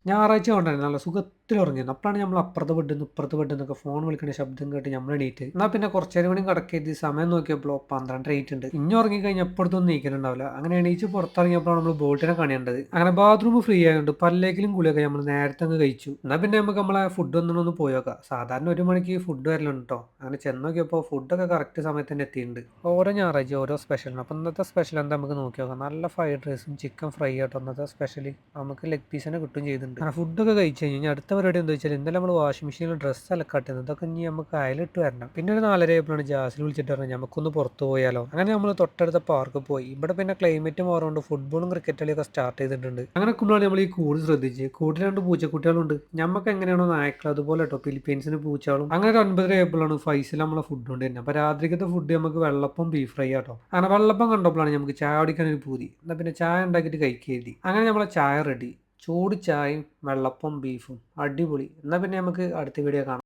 ഞായറാഴ്ച കൊണ്ടായിരുന്നു നല്ല സുഖത്തിൽ ഉറങ്ങിയിരുന്നു. അപ്പോഴാണ് നമ്മൾ അപ്പുറത്തെ ബെഡ്ന്ന് ഇപ്പുറത്തെ ബെഡ്ന്നൊക്കെ ഫോൺ വിളിക്കുന്ന ശബ്ദം കേട്ട് നമ്മൾ എണീറ്റ്. എന്നാൽ പിന്നെ കുറച്ചേരം കൂടി കിടക്കരുത് സമയം നോക്കിയപ്പോൾ 12 ആയിട്ടുണ്ട്. ഇനി ഉറങ്ങി കഴിഞ്ഞാൽ എപ്പോഴത്തൊന്നും നീക്കലുണ്ടാവില്ല. അങ്ങനെ എണീച്ച് പുറത്തിറങ്ങിയപ്പോഴാണ് നമ്മൾ ബോൾട്ടിനെ കണിയേണ്ടത്. അങ്ങനെ ബാത്റൂം ഫ്രീ ആയതുകൊണ്ട് പല്ലേക്കലും കുളിയൊക്കെ നമ്മൾ നേരത്തെ അങ്ങ് കഴിച്ചു. എന്നാൽ പിന്നെ നമുക്ക് നമ്മളെ ഫുഡ് ഒന്നും പോയി നോക്കാം. സാധാരണ 1 മണിക്ക് ഫുഡ് വരലുണ്ട് കേട്ടോ. അങ്ങനെ ചെന്ന് നോക്കിയപ്പോൾ ഫുഡൊക്കെ കറക്റ്റ് സമയത്ത് തന്നെ എത്തിയിട്ടുണ്ട്. ഓരോ ഞായറാഴ്ച ഓരോ സ്പെഷ്യലാണ്. അപ്പോൾ ഇന്നത്തെ സ്പെഷ്യൽ എന്താ നമുക്ക് നോക്കി നോക്കാം. നല്ല ഫ്രൈഡ് റൈസും ചിക്കൻ ഫ്രൈ ആട്ടോ ഇന്നത്തെ സ്പെഷ്യൽ. നമുക്ക് ലെഗ് പീസ് തന്നെ കിട്ടും ചെയ്തിട്ടുണ്ട്. അങ്ങനെ ഫുഡൊക്കെ കഴിച്ച് കഴിഞ്ഞാൽ അടുത്ത പരിപാടി എന്താ വെച്ചാൽ ഇന്നലെ നമ്മൾ വാഷിംഗ് മെഷീനിൽ ഡ്രസ്സ് അലക്കാട്ടുന്നത്. ഇതൊക്കെ ഇനി നമുക്ക് അയലിട്ട് വരണം. പിന്നെ ഒരു 4:30 ആയപ്പോഴാണ് ജാസിൽ വിളിച്ചിട്ട് പറഞ്ഞത് നമുക്കൊന്ന് പുറത്ത് പോയാലോ. അങ്ങനെ നമ്മൾ തൊട്ടടുത്ത പാർക്ക് പോയി. ഇവിടെ പിന്നെ ക്ലൈമറ്റ് മാറുകൊണ്ട് ഫുട്ബോളും ക്രിക്കറ്റ് കളിയൊക്കെ സ്റ്റാർട്ട് ചെയ്തിട്ടുണ്ട്. അങ്ങനെ നിൽക്കുമ്പോഴാണ് നമ്മൾ ഈ കൂട് ശ്രദ്ധിച്ച്. കൂട്ടിൽ 2 പൂച്ചക്കുട്ടികളുണ്ട്. നമുക്ക് എങ്ങനെയാണോ നായ്ക്കൾ അതുപോലെ കേട്ടോ ഫിലിപ്പീൻസിന് പൂച്ചകളും. അങ്ങനെ ഒരു 9:30 ആയപ്പോഴാണ് ഫൈസൽ നമ്മളെ ഫുഡ് കൊണ്ട് തന്നെ. അപ്പോൾ രാത്രിക്കത്തെ ഫുഡ് നമുക്ക് വെള്ളപ്പം ബീഫ് ഫ്രൈ ആട്ടോ. അങ്ങനെ വെള്ളപ്പം കണ്ടപ്പോഴാണ് നമുക്ക് ചായ കുടിക്കാൻ ഒരു പൂതി. എന്നാൽ പിന്നെ ചായ ഉണ്ടാക്കിയിട്ട് കഴിക്കരുതി. അങ്ങനെ നമ്മളെ ചായ റെഡി. ചൂട് ചായയും വെള്ളപ്പം ബീഫും അടിപൊളി. എന്നാൽ പിന്നെ നമുക്ക് അടുത്ത വീഡിയോ കാണാം.